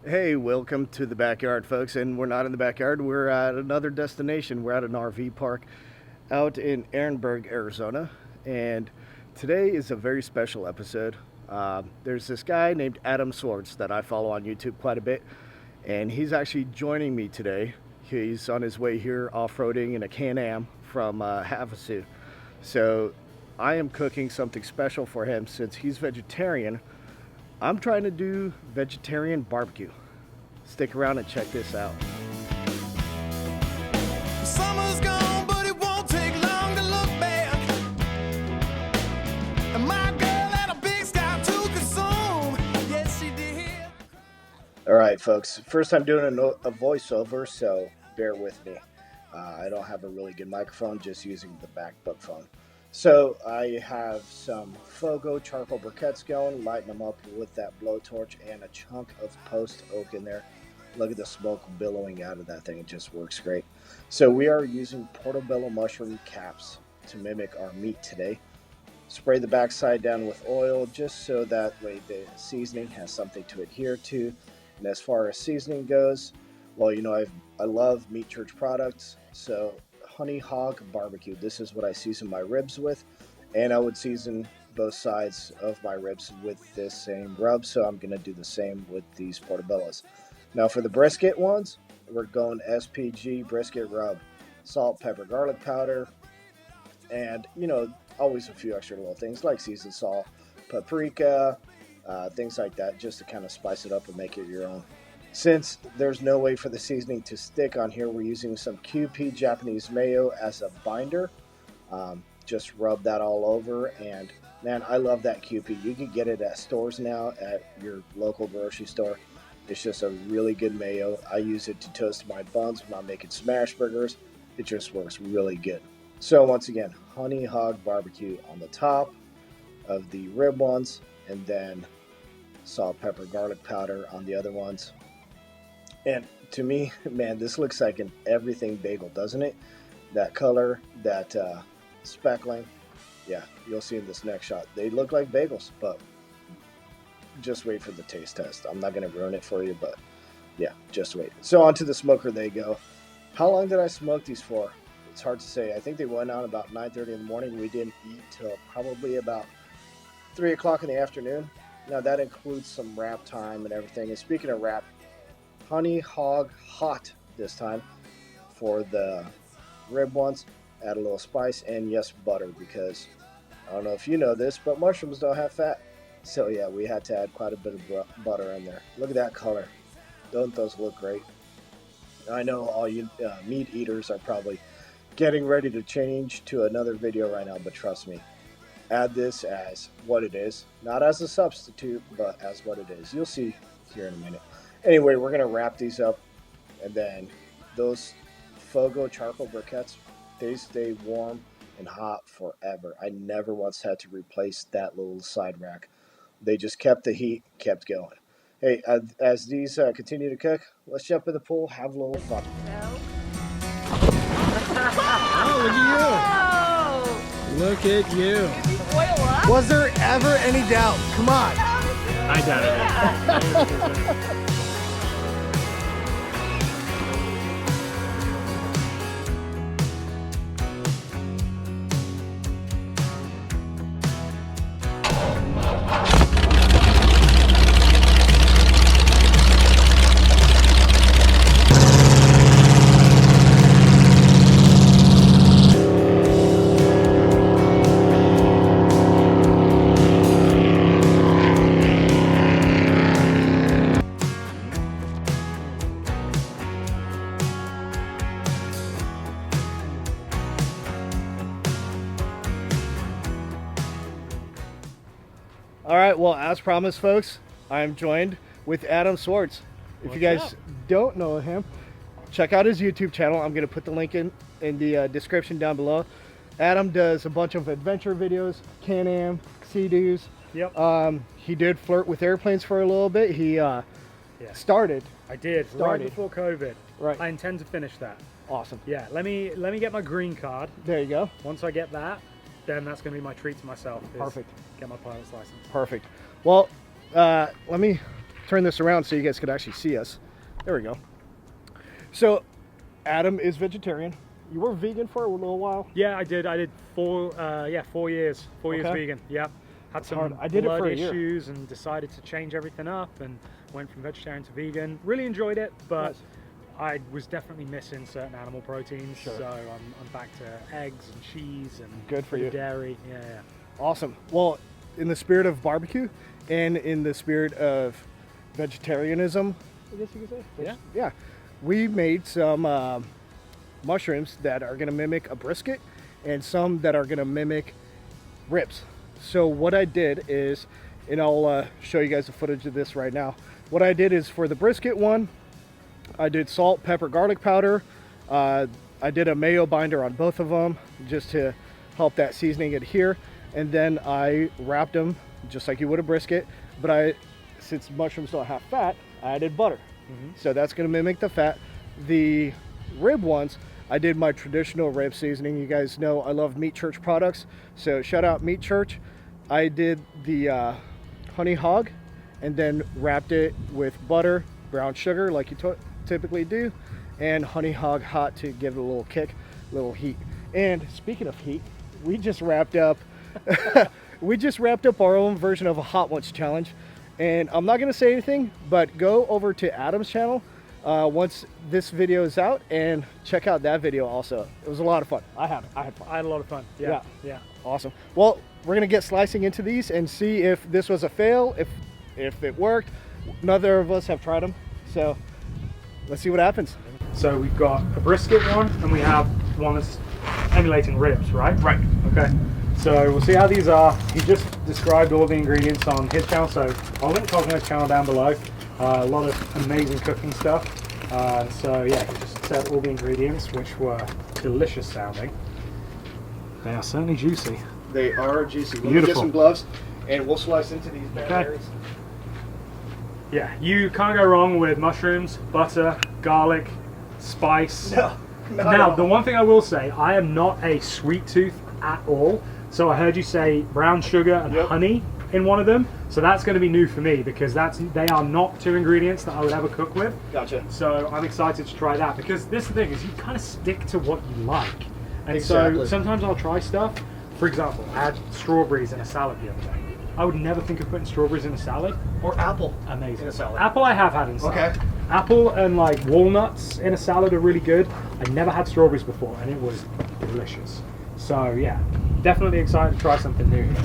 Hey, welcome to the backyard, folks. And we're not in the backyard, we're at another destination. We're at an RV park out in Ehrenberg, Arizona. And today is a very special episode. There's this guy named Adam Swartz that I follow on YouTube quite a bit. And he's actually joining me today. He's on his way here off-roading in a Can-Am from Havasu. So I am cooking something special for him since he's vegetarian. I'm trying to do vegetarian barbecue. Stick around and check this out. Summer's gone, but it won't take long to look back. And my girl had a big sky to consume. Yes, she did. All right, folks. First time doing a voiceover, so bear with me. I don't have a really good microphone, just using the MacBook phone. So I have some Fogo charcoal briquettes going, lighting them up with that blowtorch and a chunk of post oak in there. Look at the smoke billowing out of that thing. It just works great. So we are using portobello mushroom caps to mimic our meat today. Spray the backside down with oil just so that way the seasoning has something to adhere to. And as far as seasoning goes, well, you know, I love Meat Church products, so honey hog barbecue. This is what I season my ribs with, and I would season both sides of my ribs with this same rub, so I'm going to do the same with these portobellos. Now for the brisket ones, we're going SPG brisket rub, salt, pepper, garlic powder, and, you know, always a few extra little things like seasoned salt, paprika, things like that, just to kind of spice it up and make it your own. Since there's no way for the seasoning to stick on here, we're using some QP Japanese mayo as a binder. Just rub that all over, and man, I love that QP. You can get it at stores now, at your local grocery store. It's just a really good mayo. I use it to toast my buns when I'm making smash burgers. It just works really good. So once again, honey hog barbecue on the top of the rib ones, and then salt, pepper, garlic powder on the other ones. And to me, man, this looks like an everything bagel, doesn't it? That color, that speckling. Yeah, you'll see in this next shot. They look like bagels, but just wait for the taste test. I'm not going to ruin it for you, but yeah, just wait. So onto the smoker they go. How long did I smoke these for? It's hard to say. I think they went on about 9:30 in the morning. We didn't eat till probably about 3 o'clock in the afternoon. Now that includes some wrap time and everything. And speaking of wrap, honey hog hot this time for the rib ones. Add a little spice and yes, butter, because I don't know if you know this, but mushrooms don't have fat. So yeah, we had to add quite a bit of butter in there. Look at that color. Don't those look great? I know all you meat eaters are probably getting ready to change to another video right now, but trust me, add this as what it is, not as a substitute, but as what it is. You'll see here in a minute. Anyway, we're going to wrap these up, and then those Fogo charcoal briquettes, they stay warm and hot forever. I never once had to replace that little side rack. They just kept the heat, kept going. Hey, as these continue to cook, let's jump in the pool, have a little fun. Oh, look at you. Look at you. Did you oil up? Was there ever any doubt? Come on. I doubt it. All right, well, as promised, folks, I am joined with Adam Swartz. If you guys don't know him, check out his YouTube channel. I'm going to put the link in the description down below. Adam does a bunch of adventure videos, Can-Am, Sea-Doos. Yep. He did flirt with airplanes for a little bit. He started. I did, right before COVID. Right. I intend to finish that. Awesome. Yeah, let me get my green card. There you go. Once I get that, then that's going to be my treat to myself. Perfect. Get my pilot's license. Perfect. Well, let me turn this around so you guys could actually see us. There we go. So Adam is vegetarian. You were vegan for a little while? Yeah, I did 4 years. 4 years vegan. Yeah. Had some blood issues and decided to change everything up and went from vegetarian to vegan. Really enjoyed it, but nice. I was definitely missing certain animal proteins, so I'm back to eggs and cheese and good for you. Dairy. Yeah. Awesome. Well, in the spirit of barbecue and in the spirit of vegetarianism, I guess you could say. Yeah. We made some mushrooms that are going to mimic a brisket and some that are going to mimic ribs. So what I did is, and I'll show you guys the footage of this right now. What I did is for the brisket one, I did salt, pepper, garlic powder. I did a mayo binder on both of them just to help that seasoning adhere. And then I wrapped them just like you would a brisket. But since mushrooms don't have fat, I added butter. So that's going to mimic the fat. The rib ones, I did my traditional rib seasoning. You guys know I love Meat Church products, so shout out Meat Church. I did the honey hog and then wrapped it with butter, brown sugar like you typically do, and honey hog hot to give it a little kick, a little heat. And speaking of heat, we just wrapped up our own version of a Hot Ones challenge. And I'm not going to say anything, but go over to Adam's channel once this video is out and check out that video also. It was a lot of fun. I had fun. I had a lot of fun. Yeah. Awesome. Well, we're going to get slicing into these and see if this was a fail, if it worked. Neither of us have tried them, so let's see what happens. So we've got a brisket one and we have one that's emulating ribs, right? Right. Okay. So we'll see how these are. He just described all the ingredients on his channel, so I'll link Cosmo's channel down below. A lot of amazing cooking stuff. So yeah, he just said all the ingredients, which were delicious sounding. They are certainly juicy. They are juicy. Beautiful. Let me get some gloves, and we'll slice into these bad berries. Yeah, you can't go wrong with mushrooms, butter, garlic, spice. Now, the one thing I will say, I am not a sweet tooth at all. So I heard you say brown sugar and honey in one of them. So that's going to be new for me because they are not 2 ingredients that I would ever cook with. Gotcha. So I'm excited to try that because this is the thing is you kind of stick to what you like. And so sometimes I'll try stuff. For example, I had strawberries in a salad the other day. I would never think of putting strawberries in a salad. Or apple. Amazing. In a salad. Apple I have had in salad. Okay. Apple and like walnuts in a salad are really good. I never had strawberries before and it was delicious. So yeah, definitely excited to try something new here.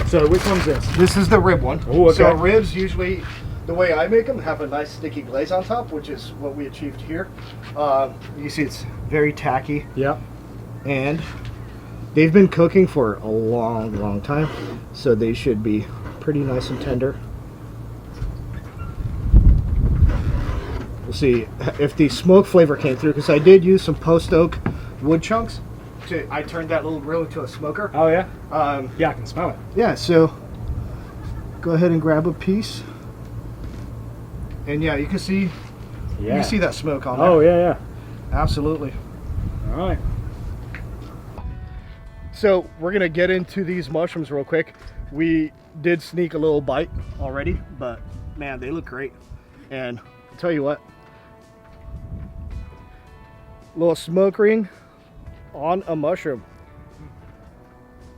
So which one's this? This is the rib one. Oh, okay. So ribs usually, the way I make them, have a nice sticky glaze on top, which is what we achieved here. You see it's very tacky. Yep. And they've been cooking for a long time, so they should be pretty nice and tender. We'll see if the smoke flavor came through, because I did use some post oak wood chunks. I turned that little grill into a smoker. Oh yeah? Yeah, I can smell it. Yeah, so go ahead and grab a piece. And yeah, you can see you can see that smoke on there. Oh yeah. Absolutely. All right. So we're gonna get into these mushrooms real quick. We did sneak a little bite already, but man, they look great. And I'll tell you what, little smoke ring on a mushroom.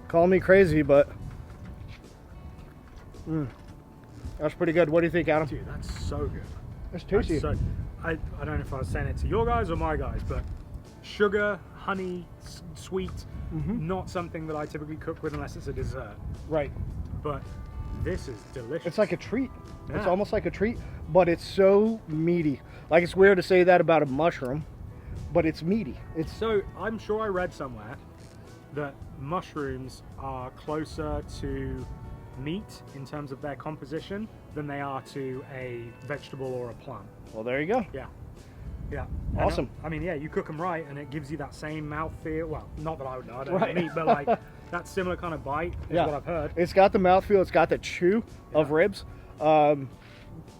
Call me crazy, but that's pretty good. What do you think, Adam? Dude, that's so good. That's tasty. I don't know if I was saying it to your guys or my guys, but sugar, honey, sweet, not something that I typically cook with unless it's a dessert. Right. But this is delicious. It's like a treat. Yeah. It's almost like a treat, but it's so meaty. Like, it's weird to say that about a mushroom, but it's meaty. It's so, I'm sure I read somewhere that mushrooms are closer to meat in terms of their composition than they are to a vegetable or a plant. well, there you go. Yeah. Awesome. I mean, yeah, you cook them right and it gives you that same mouthfeel. Well, not that I would know, I don't eat meat, but like that similar kind of bite is what I've heard. It's got the mouthfeel, it's got the chew of ribs.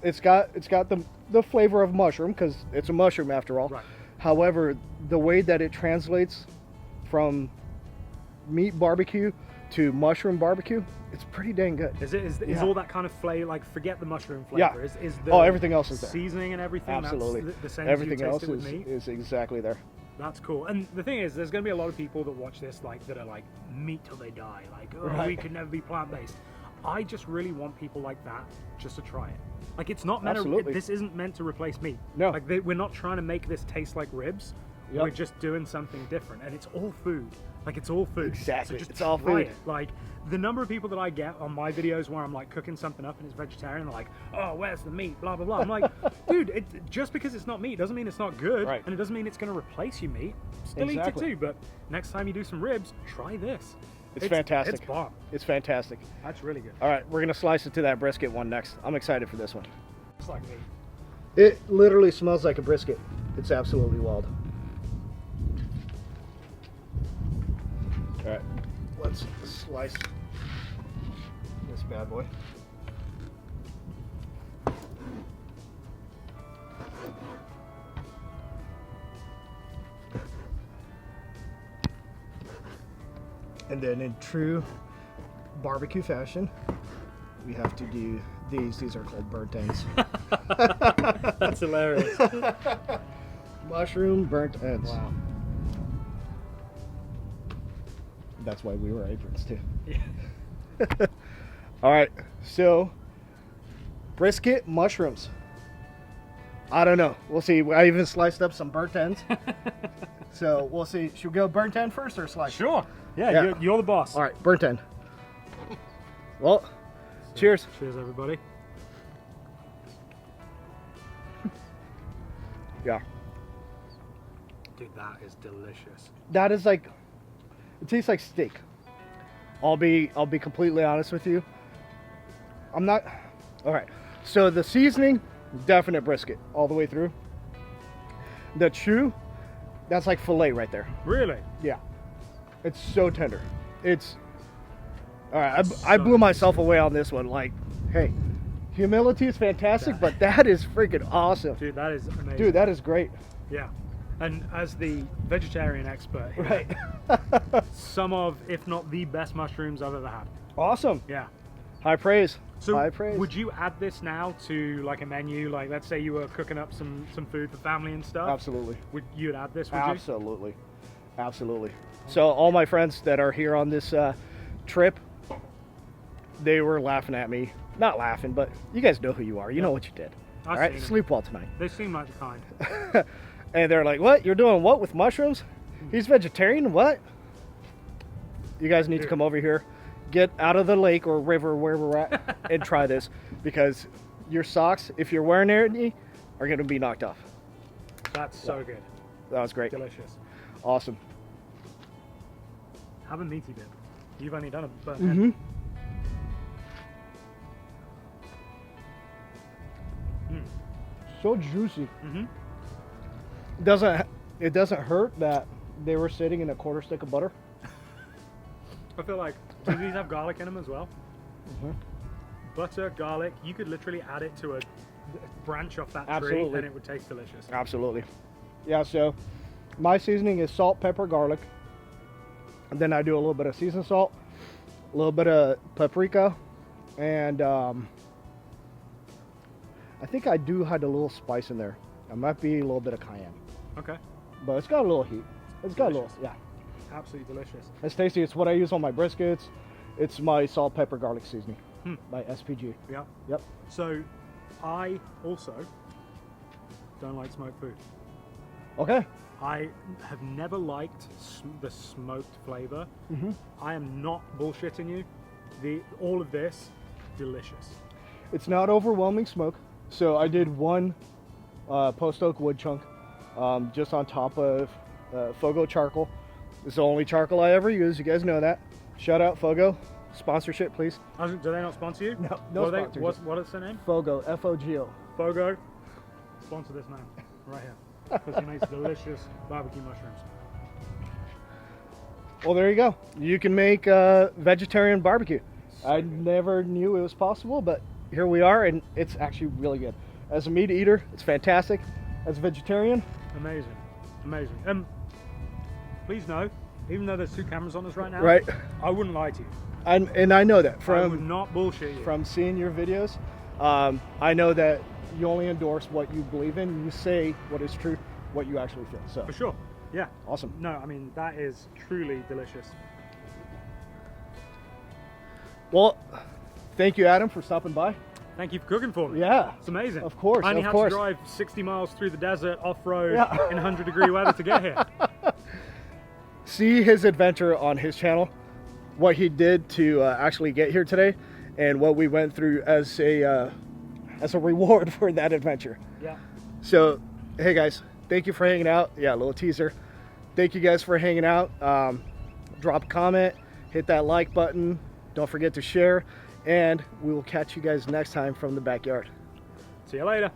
It's got the flavor of mushroom, because it's a mushroom after all. Right. However, the way that it translates from meat barbecue to mushroom barbecue, it's pretty dang good. Is all that kind of flavor, like forget the mushroom flavor? Yeah. Is the Everything else is there. Seasoning and everything? Absolutely. That's the same Everything as you else taste it with meat? is exactly there. That's cool. And the thing is, there's going to be a lot of people that watch this that are like meat till they die. Like, oh, Right. we could never be plant-based. I just really want people like that just to try it. Like, it's not meant Absolutely. this isn't meant to replace meat. No. Like, we're not trying to make this taste like ribs. Yep. We're just doing something different, and it's all food. Like, it's all food. Exactly. So just It's all try food. it. Like, the number of people that I get on my videos where I'm like cooking something up and it's vegetarian, they're like, oh, where's the meat? Blah, blah, blah. I'm like, dude, just because it's not meat doesn't mean it's not good. Right. And it doesn't mean it's going to replace your meat. Still eat it Exactly. too, but next time you do some ribs, try this. It's fantastic. It's bomb. It's fantastic. That's really good. All right, we're gonna slice it to that brisket one next. I'm excited for this one. It's like meat. It literally smells like a brisket. It's absolutely wild. All right, let's slice this bad boy. And then in true barbecue fashion, we have to do these. These are called burnt ends. That's hilarious. Mushroom burnt ends. Wow. That's why we wear aprons too. All right, so brisket mushrooms. I don't know. We'll see. I even sliced up some burnt ends. So we'll see. Should we go burnt end first or slice? Sure. Yeah, Yeah. You're the boss. All right, burnt end. Well, cheers. Cheers, everybody. Yeah, Dude, that is delicious. that is like, it tastes like steak. I'll be completely honest with you. I'm not. All right. So the seasoning, definite brisket all the way through. The chew, that's like filet right there. Really? Yeah, it's so tender. It's all right. I blew myself away on this one. Like, hey, humility is fantastic, but that is freaking awesome. Dude, that is amazing. Dude, that is great. Yeah. And as the vegetarian expert here, Right. some of, if not the best mushrooms I've ever had. Awesome. Yeah. High praise. So High praise. would you add this now to like a menu? Like, let's say you were cooking up some food for family and stuff. Absolutely. Would you add this? Would Absolutely. Absolutely. So all my friends that are here on this trip, they were laughing at me. Not laughing, but you guys know who you are. You know what you did. I've All right, seen 'em. sleep well tonight. They seem like the kind. And they're like, what? You're doing what with mushrooms? He's vegetarian? What? You guys need to come over here, get out of the lake or river where we're at, and try this, because your socks, if you're wearing any, are going to be knocked off. That's so good. That was great. Delicious. Awesome. Have a meaty bit. You've only done a burnt Mm-hmm. end. So juicy. Mm-hmm. It doesn't hurt that they were sitting in a quarter stick of butter. I feel like, do these have garlic in them as well? Mm-hmm. Butter, garlic, you could literally add it to a branch off that tree Absolutely. and it would taste delicious. Absolutely. Yeah, so my seasoning is salt, pepper, garlic. And then I do a little bit of seasoned salt, a little bit of paprika, and I think I do have a little spice in there. It might be a little bit of cayenne, Okay. but it's got a little heat. It's got a little, Delicious. yeah. Absolutely delicious. It's tasty. It's what I use on my briskets. It's my salt, pepper, garlic seasoning by SPG. Yeah. Yep. So, I also don't like smoked food. Okay. I have never liked the smoked flavor. Mm-hmm. I am not bullshitting you. All of this, delicious. It's not overwhelming smoke. So I did one post oak wood chunk just on top of Fogo charcoal. It's the only charcoal I ever use. You guys know that. Shout out Fogo. Sponsorship, please. Do they not sponsor you? No What sponsorship. what is their name? Fogo, F-O-G-O. Fogo. Sponsor this man right here. Because he makes delicious barbecue mushrooms. Well, there you go. You can make vegetarian barbecue. I never knew it was possible, but here we are, and it's actually really good. As a meat eater, it's fantastic. As a vegetarian, Amazing. Amazing. Please know, even though there's 2 cameras on us right now, Right. I wouldn't lie to you. And I know that I would from not bullshit you. from seeing your videos. I know that you only endorse what you believe in. You say what is true, what you actually feel. So For sure. Yeah. awesome. No, I mean, that is truly delicious. Well, thank you, Adam, for stopping by. Thank you for cooking for me. Yeah, It's amazing. of course, I only of had course. to drive 60 miles through the desert, off-road, Yeah. in 100-degree weather to get here. see his adventure on his channel, what he did to actually get here today, and what we went through as a reward for that adventure. Yeah. So, hey guys, thank you for hanging out. Yeah, a little teaser. Thank you guys for hanging out. Drop a comment, hit that like button. Don't forget to share, and we will catch you guys next time from the backyard. See you later.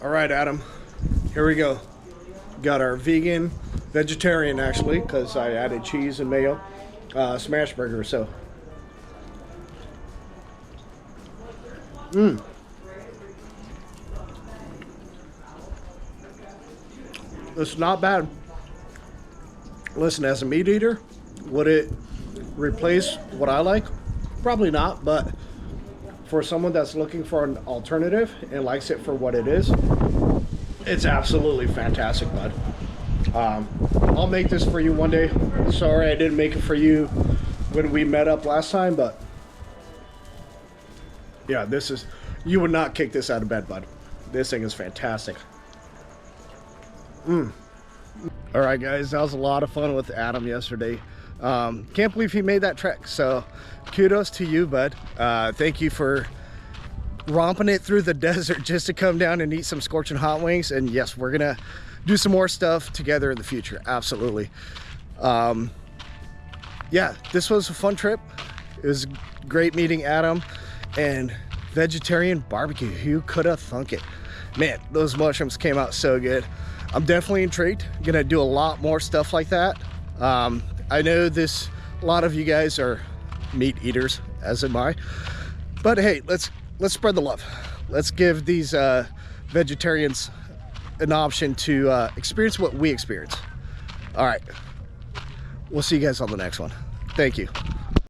All right, Adam, here we go. Got our vegan, vegetarian actually, because I added cheese and mayo, smash burger. So, it's not bad. Listen, as a meat eater, would it replace what I like? Probably not, but for someone that's looking for an alternative and likes it for what it is, it's absolutely fantastic, bud. I'll make this for you one day. Sorry I didn't make it for you when we met up last time, but yeah, this is, you would not kick this out of bed, bud. This thing is fantastic. All right, guys, that was a lot of fun with Adam yesterday. Can't believe he made that trek, so kudos to you, bud. Thank you for romping it through the desert just to come down and eat some scorching hot wings. And yes, we're gonna do some more stuff together in the future, absolutely. Yeah, this was a fun trip. It was great meeting Adam, and vegetarian barbecue, who could have thunk it? Man, those mushrooms came out so good. I'm definitely intrigued. Gonna do a lot more stuff like that. I know a lot of you guys are meat eaters, as am I, but hey, let's spread the love. Let's give these vegetarians an option to experience what we experience. All right, we'll see you guys on the next one. Thank you.